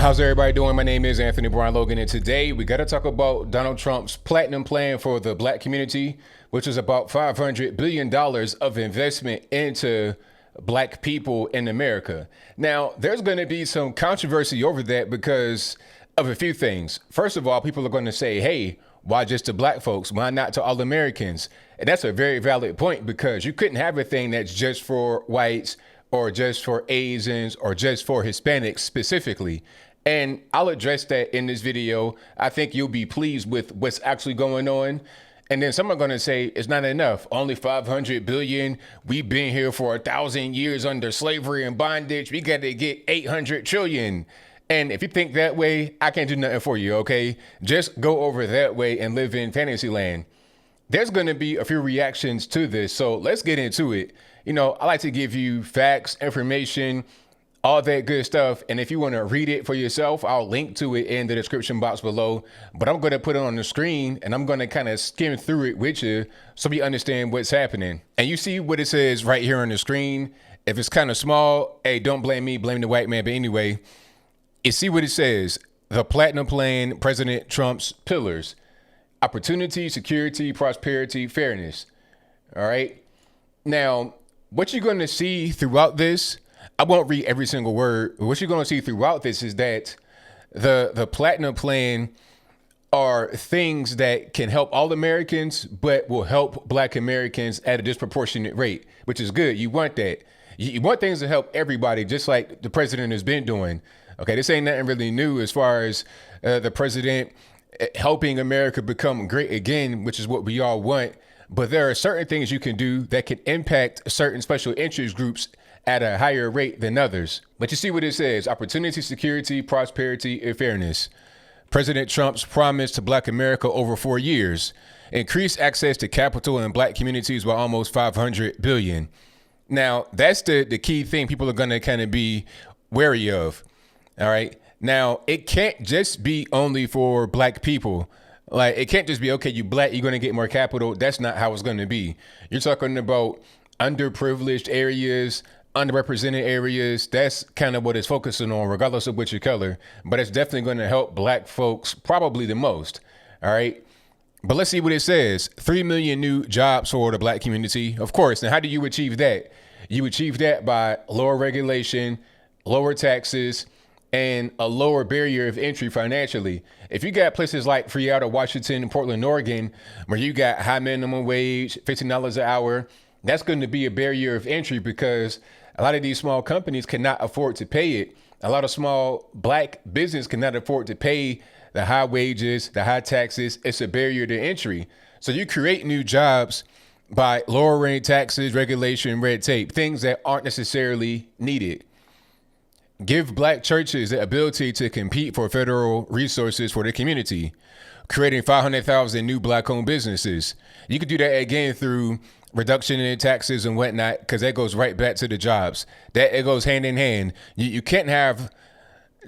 How's everybody doing? My name is Anthony Brian Logan, and today we got to talk about Donald Trump's platinum plan for the black community, which is about $500 billion of investment into black people in America. Now, there's going to be some controversy over that because of a few things. First of all, people are going to say, hey, why just to black folks? Why not to all Americans? And that's a very valid point because you couldn't have a thing that's just for whites or just for Asians or just for Hispanics specifically. And I'll address that in this video. I think you'll be pleased with what's actually going on. And then some are going to say it's not enough. Only 500 billion. We've been here for 1,000 years under slavery and bondage. We got to get 800 trillion. And if you think that way, I can't do nothing for you, okay? Just go over that way and live in fantasy land. There's going to be a few reactions to this. So let's get into it. You know, I like to give you facts, information, all that good stuff. And if you want to read it for yourself, I'll link to it in the description box below. But I'm going to put it on the screen and I'm going to kind of skim through it with you so we understand what's happening. And you see what it says right here on the screen. If it's kind of small, hey, don't blame me, blame the white man. But anyway, you see what it says. The Platinum Plan, President Trump's pillars: opportunity, security, prosperity, fairness. All right. Now, what you're going to see throughout this, I won't read every single word. But what you're going to see throughout this is that the Platinum Plan are things that can help all Americans, but will help black Americans at a disproportionate rate, which is good. You want that. You want things to help everybody, just like the president has been doing. Okay, this ain't nothing really new as far as the president helping America become great again, which is what we all want. But there are certain things you can do that can impact certain special interest groups at a higher rate than others. But you see what it says: opportunity, security, prosperity, and fairness. President Trump's promise to black America over 4 years: increase access to capital in black communities by almost 500 billion. Now, that's the key thing people are going to kind of be wary of. All right. Now, it can't just be only for black people. Like, it can't just be, okay, you black, you're going to get more capital. That's not how it's going to be. You're talking about underprivileged areas, underrepresented areas. That's kind of what it's focusing on, regardless of what your color. But it's definitely going to help black folks probably the most. All right. But let's see what it says. 3 million new jobs for the black community. Of course. Now, how do you achieve that? You achieve that by lower regulation, lower taxes, and a lower barrier of entry financially. If you got places like Freata, Washington, and Portland, Oregon, where you got high minimum wage, $15 an hour, that's going to be a barrier of entry because a lot of these small companies cannot afford to pay it. A lot of small black business cannot afford to pay the high wages, the high taxes. It's a barrier to entry. So you create new jobs by lowering taxes, regulation, red tape, things that aren't necessarily needed. Give black churches the ability to compete for federal resources for the community, creating 500,000 new black-owned businesses. You could do that again through reduction in taxes and whatnot, because that goes right back to the jobs. That it goes hand in hand. You can't have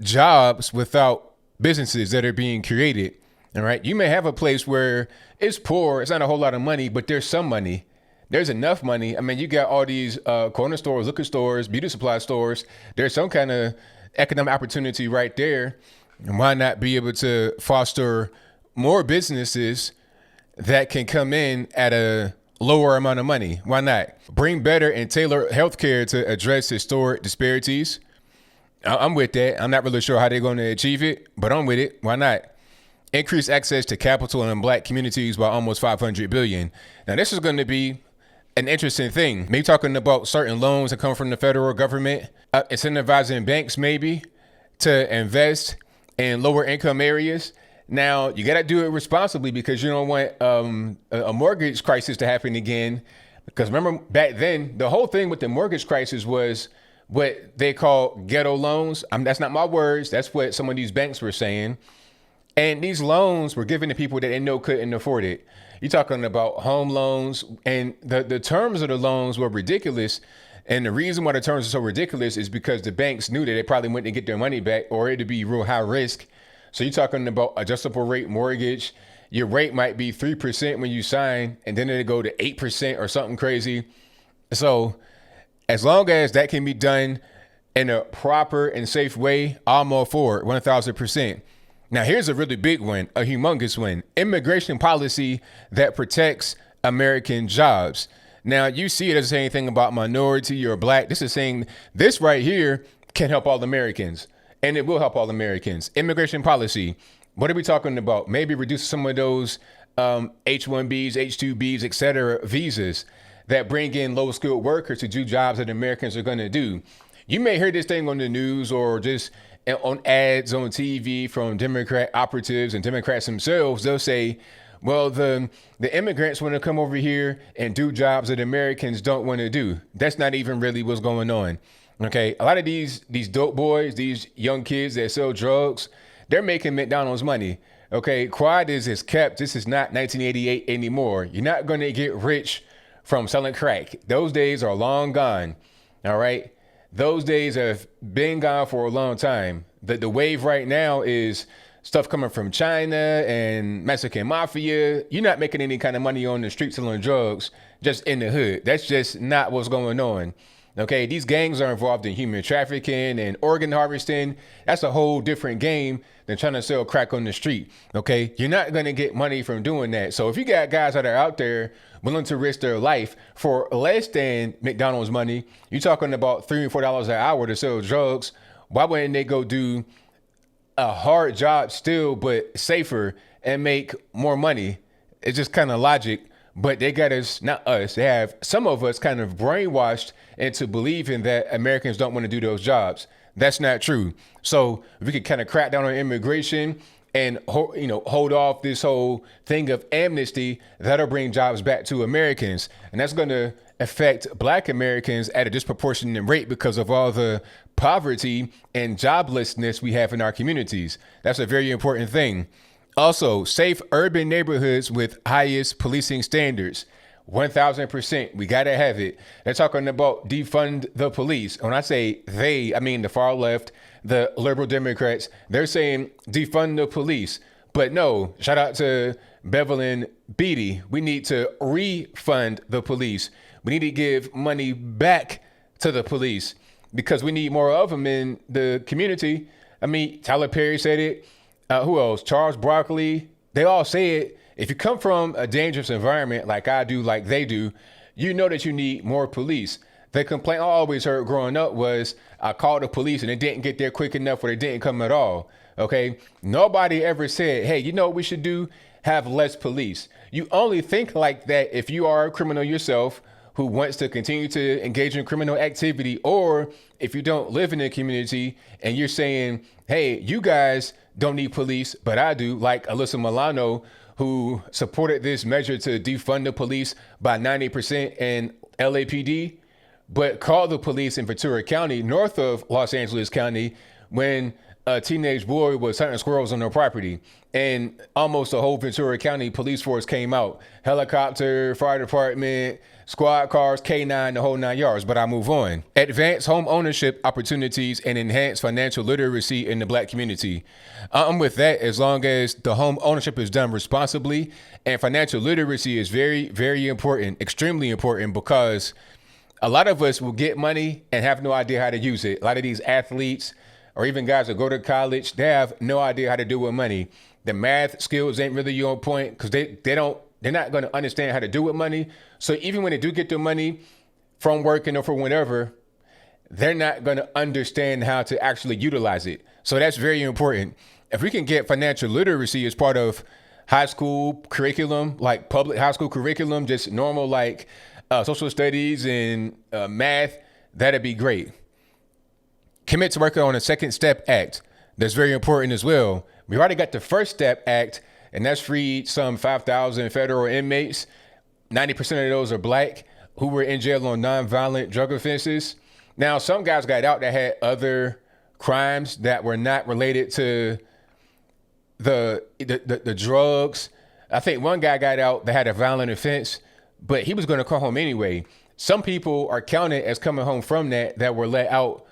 jobs without businesses that are being created. All right. You may have a place where it's poor. It's not a whole lot of money, but there's some money. There's enough money. I mean, you got all these corner stores, liquor stores, beauty supply stores. There's some kind of economic opportunity right there. And why not be able to foster more businesses that can come in at a lower amount of money? Why not? Bring better and tailored healthcare to address historic disparities. I'm with that. I'm not really sure how they're going to achieve it, but I'm with it. Why not? Increase access to capital in black communities by almost 500 billion. Now, this is going to be an interesting thing. Maybe talking about certain loans that come from the federal government, incentivizing banks maybe to invest in lower income areas. Now, you got to do it responsibly because you don't want a mortgage crisis to happen again. Because remember back then, the whole thing with the mortgage crisis was what they call ghetto loans. That's not my words. That's what some of these banks were saying. And these loans were given to people that they know couldn't afford it. You're talking about home loans, and the terms of the loans were ridiculous. And the reason why the terms are so ridiculous is because the banks knew that they probably wouldn't get their money back, or it'd be real high risk. So you're talking about adjustable rate mortgage. Your rate might be 3% when you sign, and then it'll go to 8% or something crazy. So as long as that can be done in a proper and safe way, I'm all for it, 1,000%. Now, here's a really big one, a humongous one. Immigration policy that protects American jobs. Now, you see it doesn't say anything about minority or black. This is saying this right here can help all Americans, and it will help all Americans. Immigration policy. What are we talking about? Maybe reduce some of those H-1Bs, H-2Bs, et cetera, visas that bring in low-skilled workers to do jobs that Americans are going to do. You may hear this thing on the news or just on ads on TV from Democrat operatives and Democrats themselves. They'll say, well, the immigrants want to come over here and do jobs that Americans don't want to do. That's not even really what's going on. Okay, a lot of these dope boys, these young kids that sell drugs, they're making McDonald's money. Okay, quad is kept. This is not 1988 anymore. You're not going to get rich from selling crack. Those days are long gone. All right, those days have been gone for a long time. The wave right now is stuff coming from China and Mexican mafia. You're not making any kind of money on the street selling drugs just in the hood. That's just not what's going on. Okay, these gangs are involved in human trafficking and organ harvesting. That's a whole different game than trying to sell crack on the street. Okay, you're not going to get money from doing that. So if you got guys that are out there willing to risk their life for less than McDonald's money, you're talking about $3 or $4 an hour to sell drugs. Why wouldn't they go do a hard job still, but safer and make more money? It's just kind of logic. But they got us, not us, they have some of us kind of brainwashed into believing that Americans don't want to do those jobs. That's not true. So if we could kind of crack down on immigration and hold off this whole thing of amnesty, that'll bring jobs back to Americans. And that's going to affect Black Americans at a disproportionate rate because of all the poverty and joblessness we have in our communities. That's a very important thing. Also, safe urban neighborhoods with highest policing standards. 1,000%. We got to have it. They're talking about defund the police. When I say they, I mean the far left, the liberal Democrats. They're saying defund the police. But no, shout out to Bevelin Beatty. We need to refund the police. We need to give money back to the police because we need more of them in the community. I mean, Tyler Perry said it. Who else? Charles Broccoli. They all say it. If you come from a dangerous environment like I do, like they do, you know that you need more police. The complaint I always heard growing up was I called the police and they didn't get there quick enough or they didn't come at all. Okay. Nobody ever said, hey, you know what we should do? Have less police. You only think like that if you are a criminal yourself who wants to continue to engage in criminal activity, or if you don't live in the community and you're saying, hey, you guys don't need police, but I do, like Alyssa Milano, who supported this measure to defund the police by 90% in LAPD, but called the police in Ventura County, north of Los Angeles County, when a teenage boy was hunting squirrels on their property. And almost the whole Ventura County police force came out. Helicopter, fire department, squad cars, K9, the whole 9 yards. But I move on. Advance home ownership opportunities and enhance financial literacy in the Black community. I'm with that as long as the home ownership is done responsibly. And financial literacy is very, very important, extremely important, because a lot of us will get money and have no idea how to use it. A lot of these athletes or even guys that go to college, they have no idea how to do with money. The math skills ain't really on point because they're not going to understand how to do with money. So even when they do get their money from working or from whatever, they're not going to understand how to actually utilize it. So that's very important. If we can get financial literacy as part of high school curriculum, like public high school curriculum, just normal like social studies and math, that'd be great. Commit to working on a Second Step Act. That's very important as well. We already got the First Step Act, and that's freed some 5,000 federal inmates. 90% of those are Black who were in jail on nonviolent drug offenses. Now, some guys got out that had other crimes that were not related to the drugs. I think one guy got out that had a violent offense, but he was going to come home anyway. Some people are counted as coming home from that were let out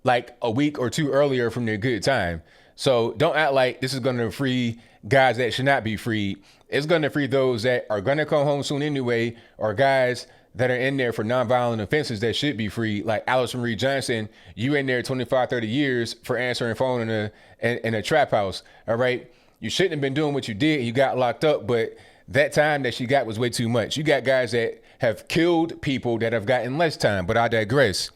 like a week or two earlier from their good time. So don't act like this is going to free guys that should not be freed. It's going to free those that are going to come home soon anyway, or guys that are in there for nonviolent offenses that should be free, like Alice Marie Johnson. You in there 25, 30 years for answering phone in a trap house. All right. You shouldn't have been doing what you did. You got locked up, but that time that she got was way too much. You got guys that have killed people that have gotten less time, but I digress.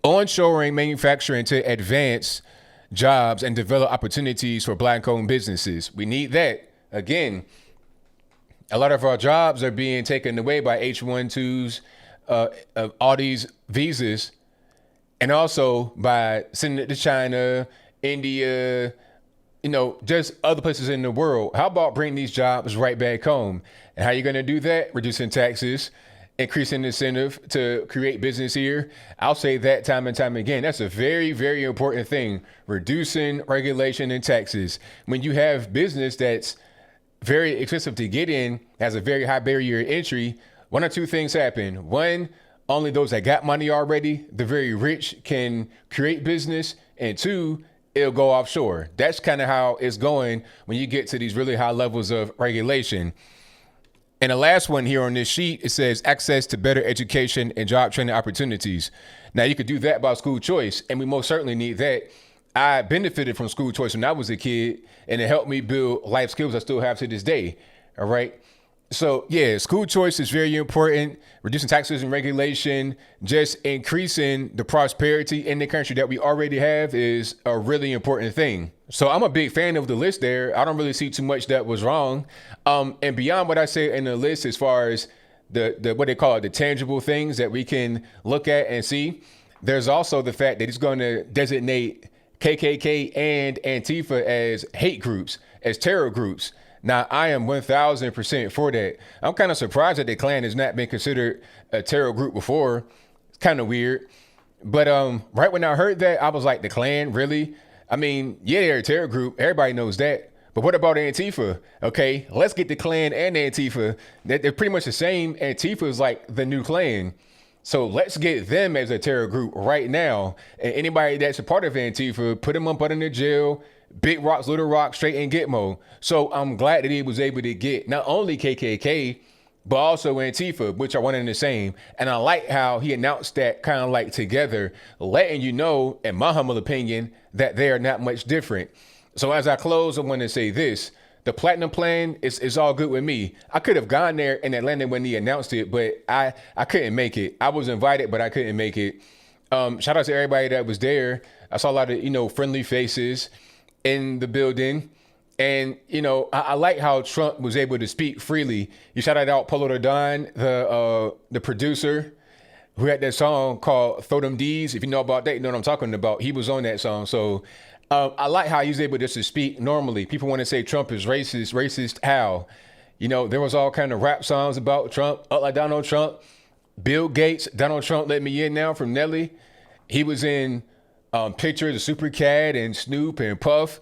Onshoring manufacturing to advance jobs and develop opportunities for Black-owned businesses. We need that. Again, a lot of our jobs are being taken away by H-1-2s, all these visas, and also by sending it to China, India, just other places in the world. How about bring these jobs right back home? And how are you going to do that? Reducing taxes, increasing incentive to create business here. I'll say that time and time again. That's a very, very important thing. Reducing regulation and taxes. When you have business that's very expensive to get in, has a very high barrier to entry, one or two things happen. One, only those that got money already, the very rich, can create business. And two, it'll go offshore. That's kind of how it's going when you get to these really high levels of regulation. And the last one here on this sheet, it says access to better education and job training opportunities. Now, you could do that by school choice, and we most certainly need that. I benefited from school choice when I was a kid, and it helped me build life skills I still have to this day. All right. So, yeah, school choice is very important. Reducing taxes and regulation, just increasing the prosperity in the country that we already have is a really important thing. So I'm a big fan of the list there. I don't really see too much that was wrong. And beyond what I say in the list, as far as the what they call it, the tangible things that we can look at and see, there's also the fact that it's going to designate KKK and Antifa as hate groups, as terror groups. Now, I am 1,000% for that. I'm kind of surprised that the Klan has not been considered a terror group before. It's kind of weird. But right when I heard that, I was like, the Klan, really? I mean, yeah, they're a terror group. Everybody knows that. But what about Antifa? Okay, let's get the Klan and Antifa. They're pretty much the same. Antifa is like the new Klan. So let's get them as a terror group right now. And anybody that's a part of Antifa, put them up under the jail. Big rocks, little rocks, straight in Gitmo. So I'm glad that he was able to get not only KKK, but also Antifa, which are one and the same. And I like how he announced that kind of like together, letting you know, in my humble opinion, that they are not much different. So as I close, I want to say this. The Platinum Plan is all good with me. I could have gone there in Atlanta when he announced it, but I couldn't make it. I was invited, but I couldn't make it. Shout out to everybody that was there. I saw a lot of, friendly faces in the building. And, I like how Trump was able to speak freely. You shouted out Polo the Don, the producer, who had that song called Throw Them D's. If you know about that, you know what I'm talking about. He was on that song. So I like how he was able just to speak normally. People want to say Trump is racist. Racist how? There was all kind of rap songs about Trump, up like Donald Trump. Bill Gates, Donald Trump let me in now from Nelly. He was in pictures of Super Cat and Snoop and Puff.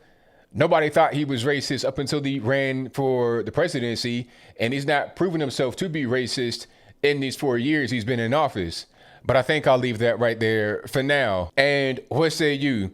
Nobody thought he was racist up until he ran for the presidency, and he's not proven himself to be racist in these 4 years he's been in office. But I think I'll leave that right there for now. And what say you?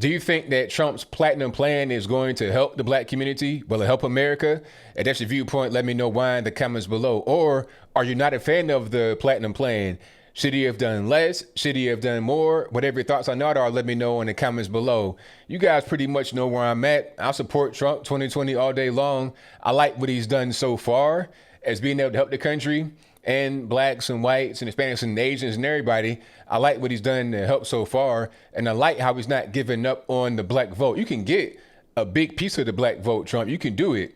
Do you think that Trump's Platinum Plan is going to help the Black community? Will it help America? If that's your viewpoint, let me know why in the comments below. Or are you not a fan of the Platinum Plan? Should he have done less? Should he have done more? Whatever your thoughts on that are, let me know in the comments below. You guys pretty much know where I'm at. I'll support Trump 2020 all day long. I like what he's done so far as being able to help the country and blacks and whites and Hispanics and Asians and everybody. I like what he's done to help so far. And I like how he's not giving up on the black vote. You can get a big piece of the black vote, Trump. You can do it.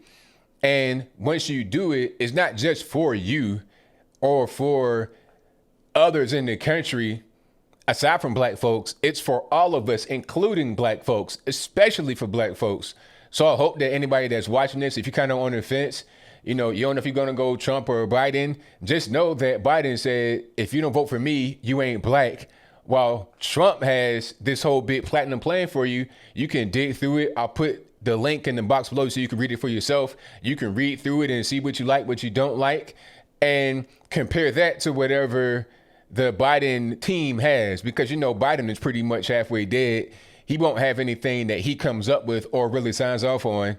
And once you do it, it's not just for you or for others in the country, aside from black folks. It's for all of us, including black folks, especially for black folks. So I hope that anybody that's watching this, if you're kind of on the fence, you don't know if you're going to go Trump or Biden, just know that Biden said, if you don't vote for me, you ain't black. While Trump has this whole big platinum plan for you, you can dig through it. I'll put the link in the box below so you can read it for yourself. You can read through it and see what you like, what you don't like, and compare that to whatever the Biden team has, because Biden is pretty much halfway dead. He won't have anything that he comes up with or really signs off on.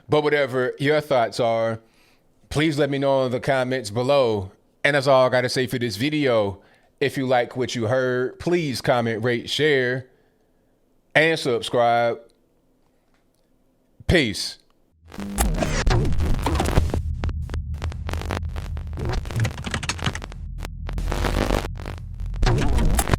But whatever your thoughts are, please let me know in the comments below. And that's all I got to say for this video. If you like what you heard, please comment, rate, share, and subscribe. Peace.